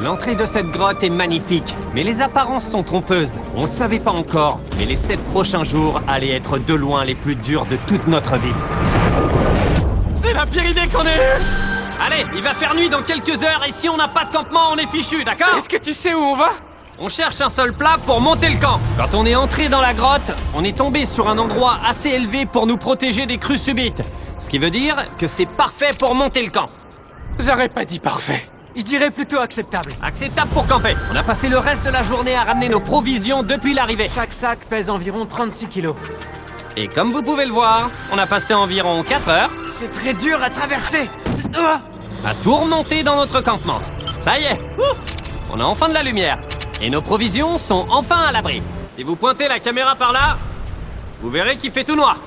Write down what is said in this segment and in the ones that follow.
L'entrée de cette grotte est magnifique, mais les apparences sont trompeuses. On ne le savait pas encore, mais les 7 prochains jours allaient être de loin les plus durs de toute notre vie. C'est la pire idée qu'on ait eue! Allez, il va faire nuit dans quelques heures et si on n'a pas de campement, on est fichu, d'accord? Est-ce que tu sais où on va? On cherche un sol plat pour monter le camp. Quand on est entré dans la grotte, on est tombé sur un endroit assez élevé pour nous protéger des crues subites. Ce qui veut dire que c'est parfait pour monter le camp. J'aurais pas dit parfait. Je dirais plutôt acceptable. Acceptable pour camper. On a passé le reste de la journée à ramener nos provisions depuis l'arrivée. Chaque sac pèse environ 36 kilos. Et comme vous pouvez le voir, on a passé environ 4 heures C'est très dur à traverser. à tout remonter dans notre campement. Ça y est, on a enfin de la lumière. Et nos provisions sont enfin à l'abri. Si vous pointez la caméra par là, vous verrez qu'il fait tout noir.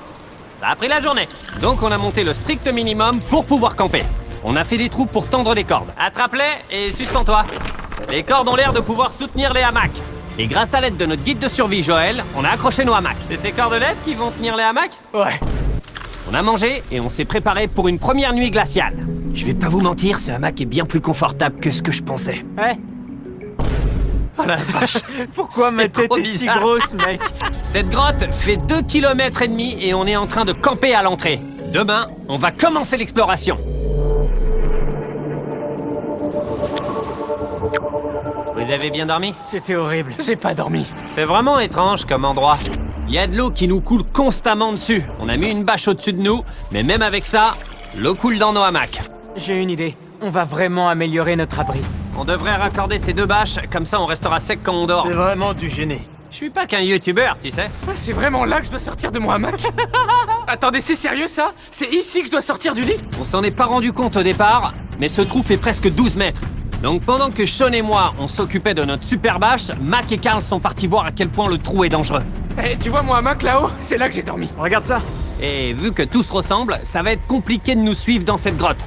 Ça a pris la journée. Donc on a monté le strict minimum pour pouvoir camper. On a fait des trous pour tendre des cordes. Attrape-les et suspends-toi. Les cordes ont l'air de pouvoir soutenir les hamacs. Et grâce à l'aide de notre guide de survie Joël, on a accroché nos hamacs. C'est ces cordelettes qui vont tenir les hamacs? Ouais. On a mangé et on s'est préparé pour une première nuit glaciale. Je vais pas vous mentir, ce hamac est bien plus confortable que ce que je pensais. Ouais. Oh la vache. Pourquoi ma C'est tête trop est si bizarre. grosse, mec? Cette grotte fait 2,5 km et on est en train de camper à l'entrée. Demain, on va commencer l'exploration. Vous avez bien dormi? C'était horrible. J'ai pas dormi. C'est vraiment étrange comme endroit. Il y a de l'eau qui nous coule constamment dessus. On a mis une bâche au-dessus de nous, mais même avec ça, l'eau coule dans nos hamacs. J'ai une idée. On va vraiment améliorer notre abri. On devrait raccorder ces 2 bâches, comme ça on restera sec quand on dort. C'est vraiment du génie. Je suis pas qu'un youtubeur, tu sais. Ouais, c'est vraiment là que je dois sortir de mon hamac? Attendez, c'est sérieux ça? C'est ici que je dois sortir du lit? On s'en est pas rendu compte au départ, mais ce trou fait presque 12 mètres. Donc pendant que Sean et moi, on s'occupait de notre super bâche, Mac et Carl sont partis voir à quel point le trou est dangereux. Eh, tu vois mon hamac là-haut? C'est là que j'ai dormi. Regarde ça. Et vu que tout se ressemble, ça va être compliqué de nous suivre dans cette grotte.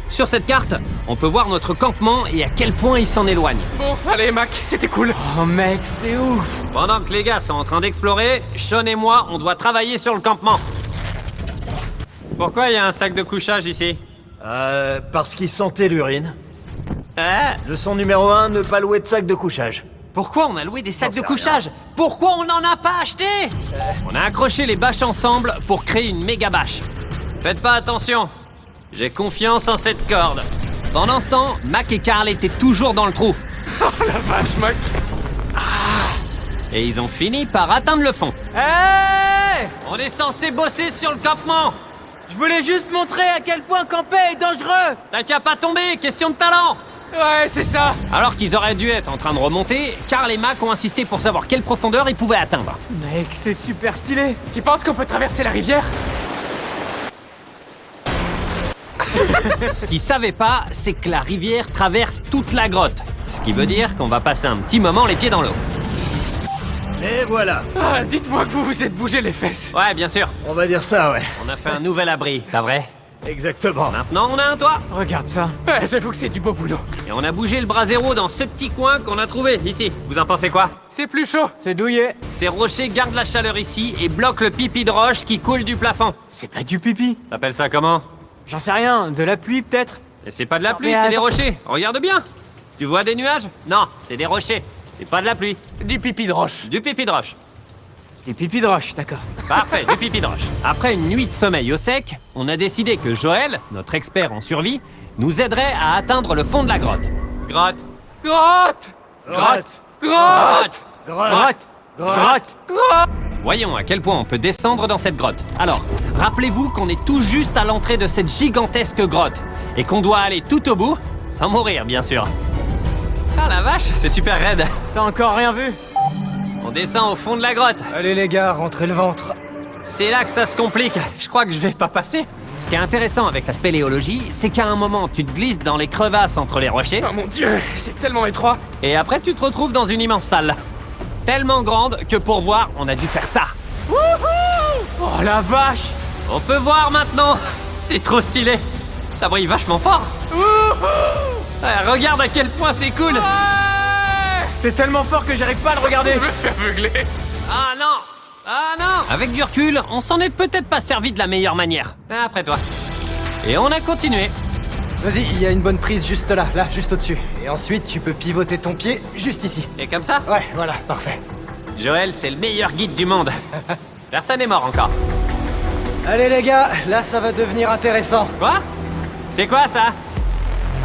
Sur cette carte, on peut voir notre campement et à quel point il s'en éloigne. Bon, allez Mac, c'était cool. Oh mec, c'est ouf. Pendant que les gars sont en train d'explorer, Sean et moi, on doit travailler sur le campement. Pourquoi il y a un sac de couchage ici? Parce qu'il sentait l'urine. Hein? Leçon numéro 1, ne pas louer de sac de couchage. Pourquoi on a loué des sacs de J'en sais couchage? Pourquoi on n'en a pas acheté? On a accroché les bâches ensemble pour créer une méga bâche. Faites pas attention. J'ai confiance en cette corde. Pendant ce temps, Mac et Carl étaient toujours dans le trou. Oh la vache, Mac. Et ils ont fini par atteindre le fond. Hey! On est censé bosser sur le campement. Je voulais juste montrer à quel point camper est dangereux. T'as qu'à pas tomber, question de talent. Ouais, c'est ça. Alors qu'ils auraient dû être en train de remonter, Carl et Mac ont insisté pour savoir quelle profondeur ils pouvaient atteindre. Mec, c'est super stylé. Tu penses qu'on peut traverser la rivière? Ce qu'ils savaient pas, c'est que la rivière traverse toute la grotte. Ce qui veut dire qu'on va passer un petit moment les pieds dans l'eau. Et voilà. Ah, dites-moi que vous vous êtes bougé les fesses. Ouais, bien sûr. On va dire ça, ouais. On a fait un nouvel abri, pas vrai? Exactement. Maintenant, on a un toit. Regarde ça. Ouais, j'avoue que c'est du beau boulot. Et on a bougé le bras zéro dans ce petit coin qu'on a trouvé, ici. Vous en pensez quoi? C'est plus chaud. C'est douillet. Ces rochers gardent la chaleur ici et bloquent le pipi de roche qui coule du plafond. C'est pas du pipi. T'appelles ça comment? J'en sais rien. De la pluie peut-être. Et c'est pas de la pluie, Mais c'est des attends. rochers. Regarde bien. Tu vois des nuages? Non, c'est des rochers. C'est pas de la pluie. Du pipi de roche. Du pipi de roche. Du pipi de roche, d'accord. Parfait, du pipi de roche. Après une nuit de sommeil au sec, on a décidé que Joël, notre expert en survie, nous aiderait à atteindre le fond de la grotte. Grotte. Grotte. Grotte. Grotte. Grotte. Grotte. Voyons à quel point on peut descendre dans cette grotte. Alors, rappelez-vous qu'on est tout juste à l'entrée de cette gigantesque grotte et qu'on doit aller tout au bout, sans mourir bien sûr. Ah la vache, c'est super raide. T'as encore rien vu? On descend au fond de la grotte. Allez les gars, rentrez le ventre. C'est là que ça se complique. Je crois que je vais pas passer. Ce qui est intéressant avec la spéléologie, c'est qu'à un moment, tu te glisses dans les crevasses entre les rochers Oh mon dieu, c'est tellement étroit. et après tu te retrouves dans une immense salle. Tellement grande que pour voir, on a dû faire ça. Oh la vache! On peut voir maintenant. C'est trop stylé. Ça brille vachement fort. Ouais, regarde à quel point c'est cool. C'est tellement fort que j'arrive pas à le regarder. Je me fais aveugler. Ah non. Ah non. Avec du recul, on s'en est peut-être pas servi de la meilleure manière. Après toi. Et on a continué. Vas-y, il y a une bonne prise juste là, juste au-dessus. Et ensuite, tu peux pivoter ton pied juste ici. Et comme ça? Ouais, voilà, parfait. Joël, c'est le meilleur guide du monde. Personne n'est mort encore. Allez les gars, là ça va devenir intéressant. Quoi? C'est quoi ça?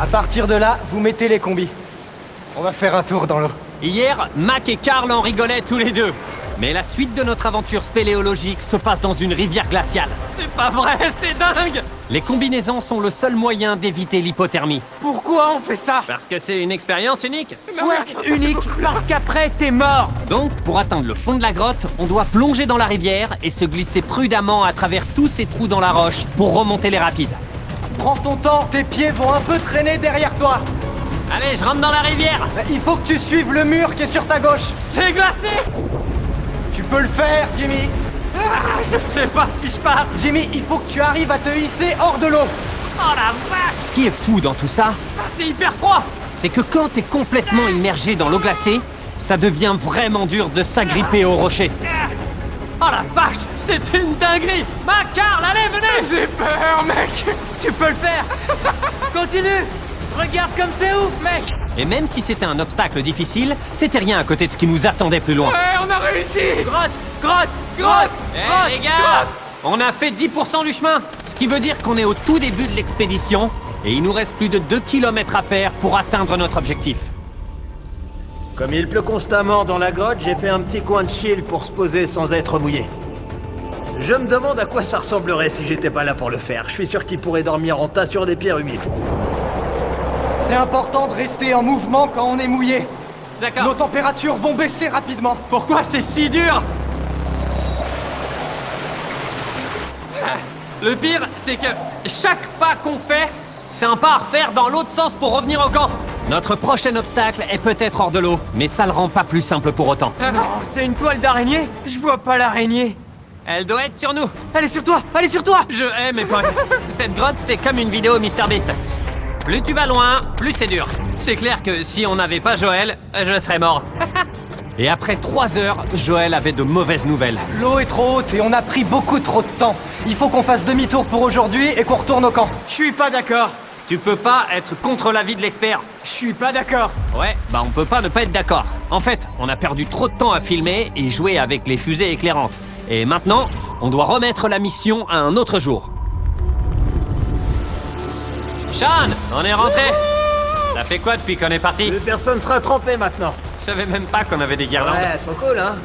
À partir de là, vous mettez les combis. On va faire un tour dans l'eau. Hier, Mac et Karl en rigolaient tous les deux. Mais la suite de notre aventure spéléologique se passe dans une rivière glaciale. C'est pas vrai, c'est dingue! Les combinaisons sont le seul moyen d'éviter l'hypothermie. Pourquoi on fait ça? Parce que c'est une expérience unique. Ouais, unique, parce qu'après, t'es mort. Donc, pour atteindre le fond de la grotte, on doit plonger dans la rivière et se glisser prudemment à travers tous ces trous dans la roche pour remonter les rapides. Prends ton temps, tes pieds vont un peu traîner derrière toi. Allez, je rentre dans la rivière! Il faut que tu suives le mur qui est sur ta gauche. C'est glacé! Tu peux le faire, Jimmy. Ah, je sais pas si je passe! Jimmy, il faut que tu arrives à te hisser hors de l'eau. Oh la vache! Ce qui est fou dans tout ça, c'est hyper froid! C'est que quand t'es complètement immergé dans l'eau glacée, ça devient vraiment dur de s'agripper aux rochers. Oh la vache! C'est une dinguerie! Mac, Karl, allez, venez! J'ai peur, mec. Tu peux le faire. Continue. Regarde comme c'est ouf, mec. Et même si c'était un obstacle difficile, c'était rien à côté de ce qui nous attendait plus loin. Ouais, on a réussi. Grotte, grotte, grotte. Eh les gars! On a fait 10% du chemin! Ce qui veut dire qu'on est au tout début de l'expédition, et il nous reste plus de 2 km à faire pour atteindre notre objectif. Comme il pleut constamment dans la grotte, j'ai fait un petit coin de chill pour se poser sans être mouillé. Je me demande à quoi ça ressemblerait si j'étais pas là pour le faire. Je suis sûr qu'il pourrait dormir en tas sur des pierres humides. C'est important de rester en mouvement quand on est mouillé. Nos D'accord. températures vont baisser rapidement. Pourquoi c'est si dur? Le pire, c'est que chaque pas qu'on fait, c'est un pas à refaire dans l'autre sens pour revenir au camp. Notre prochain obstacle est peut-être hors de l'eau, mais ça le rend pas plus simple pour autant. Non, c'est une toile d'araignée. Je vois pas l'araignée. Elle doit être sur nous. Elle est sur toi, elle est sur toi. Je hais mes potes. Cette grotte, c'est comme une vidéo MrBeast. Plus tu vas loin, plus c'est dur. C'est clair que si on n'avait pas Joël, je serais mort. Et après 3 heures, Joël avait de mauvaises nouvelles. L'eau est trop haute et on a pris beaucoup trop de temps. Il faut qu'on fasse demi-tour pour aujourd'hui et qu'on retourne au camp. Je suis pas d'accord. Tu peux pas être contre l'avis de l'expert. Je suis pas d'accord. Ouais, bah on peut pas ne pas être d'accord. En fait, on a perdu trop de temps à filmer et jouer avec les fusées éclairantes. Et maintenant, on doit remettre la mission à un autre jour. Sean, on est rentré. Ça fait quoi depuis qu'on est parti? Plus personne sera trempé maintenant. Je savais même pas qu'on avait des guirlandes. Ouais, elles sont cool, hein.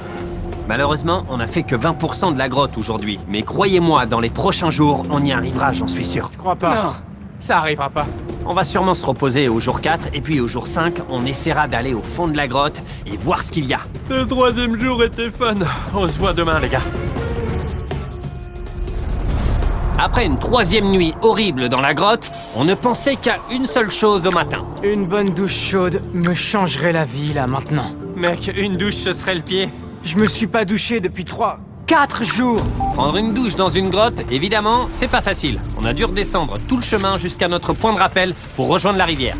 Malheureusement, on a fait que 20% de la grotte aujourd'hui. Mais croyez-moi, dans les prochains jours, on y arrivera, j'en suis sûr. Je crois pas. Non, ça arrivera pas. On va sûrement se reposer au jour 4, et puis au jour 5, on essaiera d'aller au fond de la grotte et voir ce qu'il y a. Le 3e jour était fun. On se voit demain, les gars. Après une 3e nuit horrible dans la grotte, on ne pensait qu'à une seule chose au matin. Une bonne douche chaude me changerait la vie là maintenant. Mec, une douche, ce serait le pied. Je me suis pas douché depuis 4 jours. Prendre une douche dans une grotte, évidemment, c'est pas facile. On a dû redescendre tout le chemin jusqu'à notre point de rappel pour rejoindre la rivière.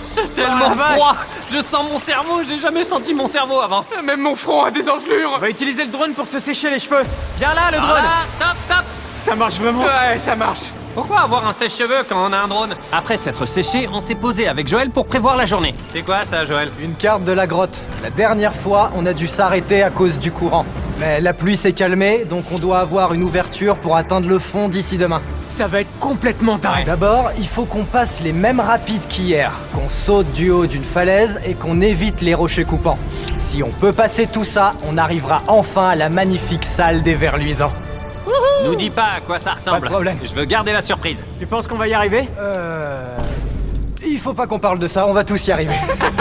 C'est tellement vache. froid. Je sens mon cerveau, j'ai jamais senti mon cerveau avant. Même mon front a des engelures. On va utiliser le drone pour se sécher les cheveux. Viens là, le drone. Voilà, top, top. Ça marche vraiment. Ouais, ça marche. Pourquoi avoir un sèche-cheveux quand on a un drone? Après s'être séché, on s'est posé avec Joël pour prévoir la journée. C'est quoi ça, Joël? Une carte de la grotte. La dernière fois, on a dû s'arrêter à cause du courant. Mais la pluie s'est calmée, donc on doit avoir une ouverture pour atteindre le fond d'ici demain. Ça va être complètement dingue. D'abord, il faut qu'on passe les mêmes rapides qu'hier, qu'on saute du haut d'une falaise et qu'on évite les rochers coupants. Si on peut passer tout ça, on arrivera enfin à la magnifique salle des vers luisants. Nous dis pas à quoi ça ressemble. Pas de problème. Je veux garder la surprise. Tu penses qu'on va y arriver? Il faut pas qu'on parle de ça, on va tous y arriver.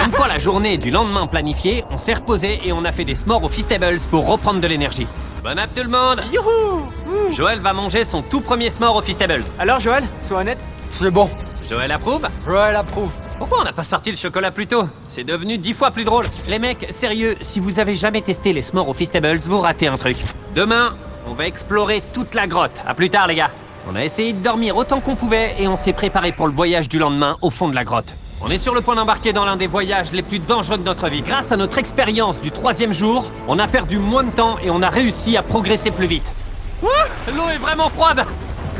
Une fois la journée du lendemain planifiée, on s'est reposé et on a fait des s'mores au Feastables pour reprendre de l'énergie. Bon app tout le monde. Youhou. Joël va manger son tout premier s'more au Feastables. Alors Joël, sois honnête. C'est bon. Joël approuve? Joël approuve. Pourquoi on n'a pas sorti le chocolat plus tôt? C'est devenu 10 fois plus drôle. Les mecs, sérieux, si vous avez jamais testé les s'mores au Feastables, vous ratez un truc. Demain, on va explorer toute la grotte. À plus tard, les gars. On a essayé de dormir autant qu'on pouvait et on s'est préparé pour le voyage du lendemain au fond de la grotte. On est sur le point d'embarquer dans l'un des voyages les plus dangereux de notre vie. Grâce à notre expérience du 3e jour, on a perdu moins de temps et on a réussi à progresser plus vite. L'eau est vraiment froide.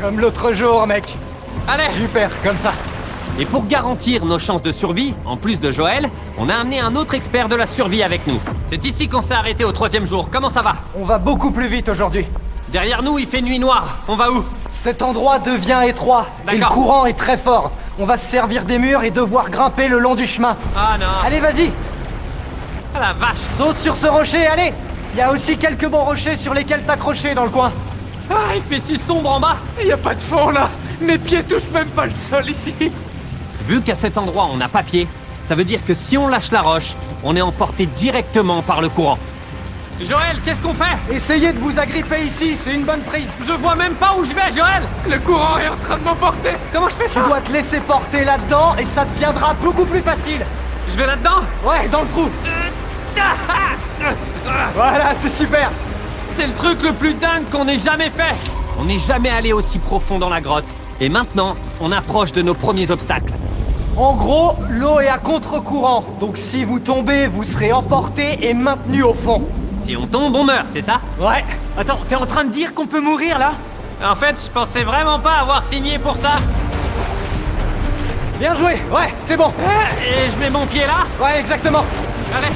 Comme l'autre jour, mec. Allez, Super, comme ça. Et pour garantir nos chances de survie, en plus de Joël, on a amené un autre expert de la survie avec nous. C'est ici qu'on s'est arrêté au 3e jour. Comment ça va? On va beaucoup plus vite aujourd'hui. Derrière nous, il fait nuit noire. On va où? Cet endroit devient étroit et le D'accord. courant est très fort. On va se servir des murs et devoir grimper le long du chemin. Ah non. Allez, vas-y, Ah la vache. saute sur ce rocher, allez. Il y a aussi quelques bons rochers sur lesquels t'accrocher dans le coin. Ah, il fait si sombre en bas. Y a pas de fond là. Mes pieds touchent même pas le sol ici. Vu qu'à cet endroit, on n'a pas pied, ça veut dire que si on lâche la roche, on est emporté directement par le courant. Joël, qu'est-ce qu'on fait? Essayez de vous agripper ici, c'est une bonne prise. Je vois même pas où je vais, Joël. Le courant est en train de m'emporter. Comment je fais Tu ça? dois te laisser porter là-dedans et ça deviendra beaucoup plus facile. Je vais là-dedans? Ouais, dans le trou. Voilà, c'est super. C'est le truc le plus dingue qu'on ait jamais fait. On n'est jamais allé aussi profond dans la grotte. Et maintenant, on approche de nos premiers obstacles. En gros, l'eau est à contre-courant, donc si vous tombez, vous serez emporté et maintenu au fond. Si on tombe, on meurt, c'est ça? Ouais. Attends, t'es en train de dire qu'on peut mourir là? En fait, je pensais vraiment pas avoir signé pour ça. Bien joué. Ouais, c'est bon. Et je mets mon pied là? Ouais, exactement. Allez.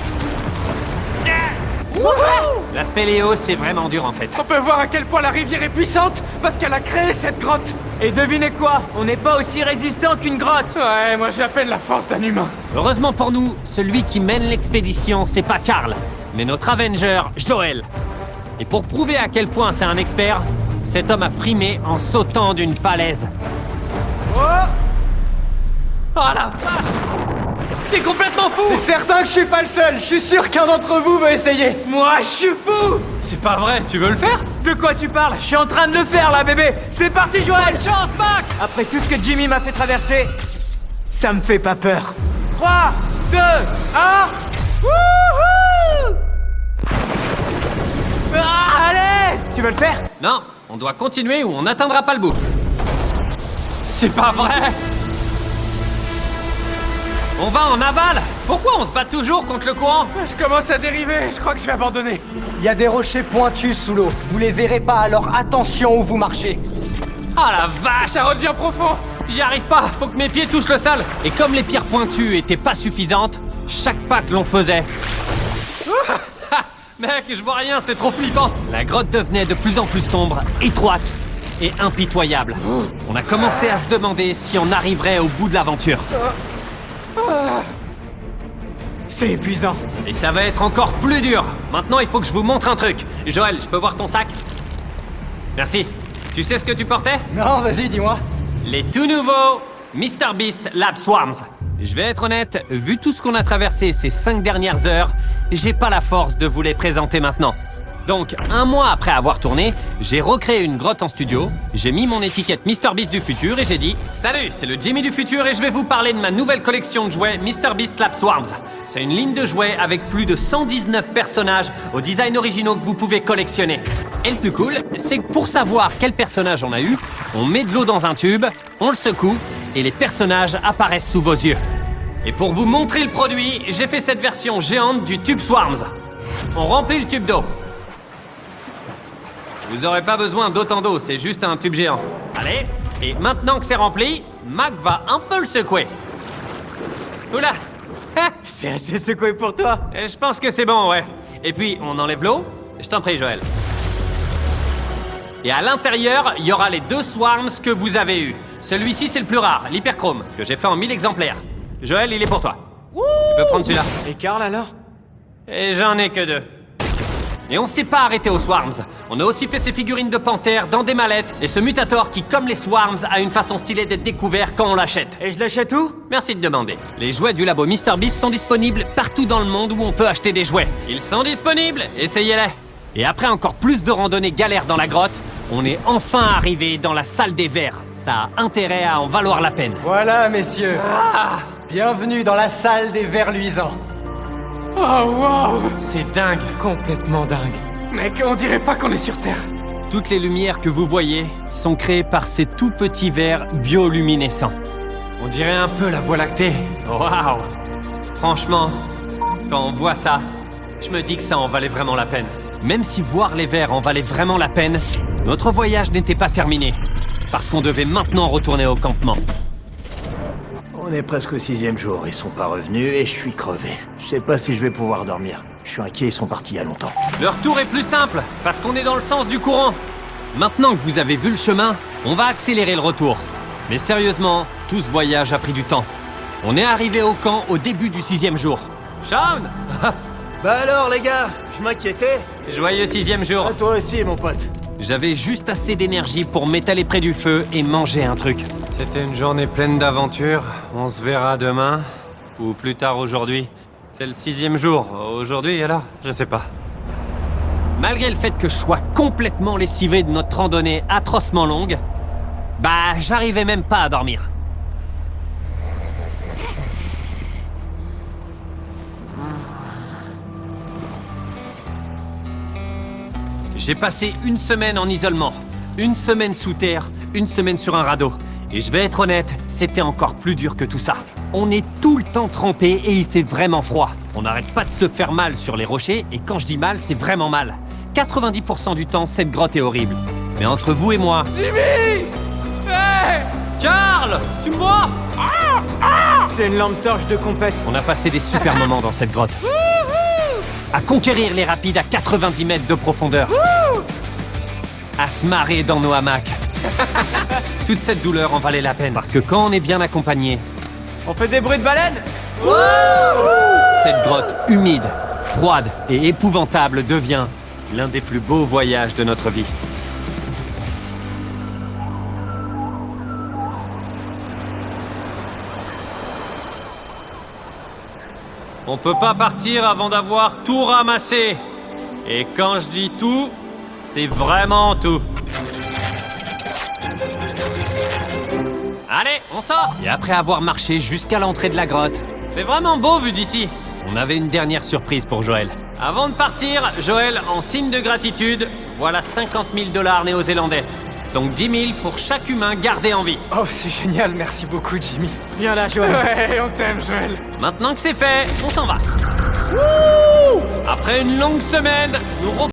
L'aspect Léo, c'est vraiment dur en fait. On peut voir à quel point la rivière est puissante parce qu'elle a créé cette grotte. Et devinez quoi? On n'est pas aussi résistant qu'une grotte. Ouais, moi j'appelle la force d'un humain. Heureusement pour nous, celui qui mène l'expédition, c'est pas Karl, mais notre Avenger, Joël. Et pour prouver à quel point c'est un expert, cet homme a frimé en sautant d'une falaise. Oh la vache! T'es complètement fou! C'est certain que je suis pas le seul. Je suis sûr qu'un d'entre vous veut essayer. Moi, je suis fou! C'est pas vrai, tu veux le faire? De quoi tu parles? Je suis en train de le faire là, bébé! C'est parti, Joël! Chance, Mac! Après tout ce que Jimmy m'a fait traverser, ça me fait pas peur. 3, 2, 1... Wouhou! Ah, allez! Tu veux le faire? Non, on doit continuer ou on n'atteindra pas le bout. C'est pas vrai! On va en aval! Pourquoi on se bat toujours contre le courant? Je commence à dériver, je crois que je vais abandonner. Il y a des rochers pointus sous l'eau. Vous les verrez pas, alors attention où vous marchez. Ah la vache! Ça redevient profond. J'y arrive pas, faut que mes pieds touchent le sol. Et comme les pierres pointues étaient pas suffisantes, chaque pas que l'on faisait... Ha! Mec, je vois rien, c'est trop flippant. La grotte devenait de plus en plus sombre, étroite et impitoyable. On a commencé à se demander si on arriverait au bout de l'aventure. C'est épuisant. Et ça va être encore plus dur. Maintenant, il faut que je vous montre un truc. Joël, je peux voir ton sac? Merci. Tu sais ce que tu portais? Non, vas-y, dis-moi. Les tout nouveaux MrBeast Lab Swarms. Je vais être honnête, vu tout ce qu'on a traversé ces 5 dernières heures, j'ai pas la force de vous les présenter maintenant. Donc, 1 mois après avoir tourné, j'ai recréé une grotte en studio, j'ai mis mon étiquette MrBeast du futur et j'ai dit « Salut, c'est le Jimmy du futur et je vais vous parler de ma nouvelle collection de jouets MrBeast Lab Swarms. C'est une ligne de jouets avec plus de 119 personnages aux designs originaux que vous pouvez collectionner. Et le plus cool, c'est que pour savoir quel personnage on a eu, on met de l'eau dans un tube, on le secoue et les personnages apparaissent sous vos yeux. Et pour vous montrer le produit, j'ai fait cette version géante du tube Swarms. On remplit le tube d'eau. Vous aurez pas besoin d'autant d'eau, c'est juste un tube géant. Allez, et maintenant que c'est rempli, Mac va un peu le secouer. Oula! C'est assez secoué pour toi. Je pense que c'est bon, ouais. Et puis, on enlève l'eau. Je t'en prie, Joël. Et à l'intérieur, il y aura les 2 swarms que vous avez eus. Celui-ci, c'est le plus rare, l'hyperchrome, que j'ai fait en 1000 exemplaires. Joël, il est pour toi. Tu peux prendre celui-là. Et Karl alors? Et j'en ai que 2. Et on s'est pas arrêté aux Swarms. On a aussi fait ces figurines de panthères dans des mallettes et ce mutator qui, comme les Swarms, a une façon stylée d'être découvert quand on l'achète. Et je l'achète où? Merci de demander. Les jouets du labo MrBeast sont disponibles partout dans le monde où on peut acheter des jouets. Ils sont disponibles, essayez-les. Et après encore plus de randonnées galères dans la grotte, on est enfin arrivé dans la salle des vers. Ça a intérêt à en valoir la peine. Voilà, messieurs. Bienvenue dans la salle des vers luisants. Oh wow! C'est dingue. Complètement dingue. Mec, on dirait pas qu'on est sur Terre. Toutes les lumières que vous voyez sont créées par ces tout petits vers bioluminescents. On dirait un peu la Voie lactée. Waouh! Franchement, quand on voit ça, je me dis que ça en valait vraiment la peine. Même si voir les vers en valait vraiment la peine, notre voyage n'était pas terminé. Parce qu'on devait maintenant retourner au campement. On est presque au 6e jour, ils sont pas revenus et je suis crevé. Je sais pas si je vais pouvoir dormir. Je suis inquiet, ils sont partis il y a longtemps. Le retour est plus simple, parce qu'on est dans le sens du courant. Maintenant que vous avez vu le chemin, on va accélérer le retour. Mais sérieusement, tout ce voyage a pris du temps. On est arrivé au camp au début du 6e jour. Sean! Bah alors les gars, je m'inquiétais. Joyeux 6e jour. À toi aussi mon pote. J'avais juste assez d'énergie pour m'étaler près du feu et manger un truc. C'était une journée pleine d'aventures. On se verra demain, ou plus tard aujourd'hui. C'est le 6e jour. Aujourd'hui alors? Je sais pas. Malgré le fait que je sois complètement lessivé de notre randonnée atrocement longue, bah j'arrivais même pas à dormir. J'ai passé une semaine en isolement, une semaine sous terre, une semaine sur un radeau. Et je vais être honnête, c'était encore plus dur que tout ça. On est tout le temps trempé et il fait vraiment froid. On n'arrête pas de se faire mal sur les rochers et quand je dis mal, c'est vraiment mal. 90% du temps, cette grotte est horrible. Mais entre vous et moi... Jimmy! Hey! Carl! Tu me vois? C'est une lampe torche de compète. On a passé des super moments dans cette grotte. À conquérir les rapides à 90 mètres de profondeur. À se marrer dans nos hamacs. Toute cette douleur en valait la peine. Parce que quand on est bien accompagné, On fait des bruits de baleine? cette grotte humide, froide et épouvantable devient l'un des plus beaux voyages de notre vie. On peut pas partir avant d'avoir tout ramassé. Et quand je dis tout, c'est vraiment tout. Allez, on sort! Et après avoir marché jusqu'à l'entrée de la grotte, c'est vraiment beau vu d'ici. On avait une dernière surprise pour Joël. Avant de partir, Joël, en signe de gratitude, voilà 50 000 $ néo-zélandais. Donc 10 000 pour chaque humain gardé en vie. Oh, c'est génial, merci beaucoup, Jimmy. Viens là, Joël. Ouais, on t'aime, Joël. Maintenant que c'est fait, on s'en va. Après une longue semaine, nous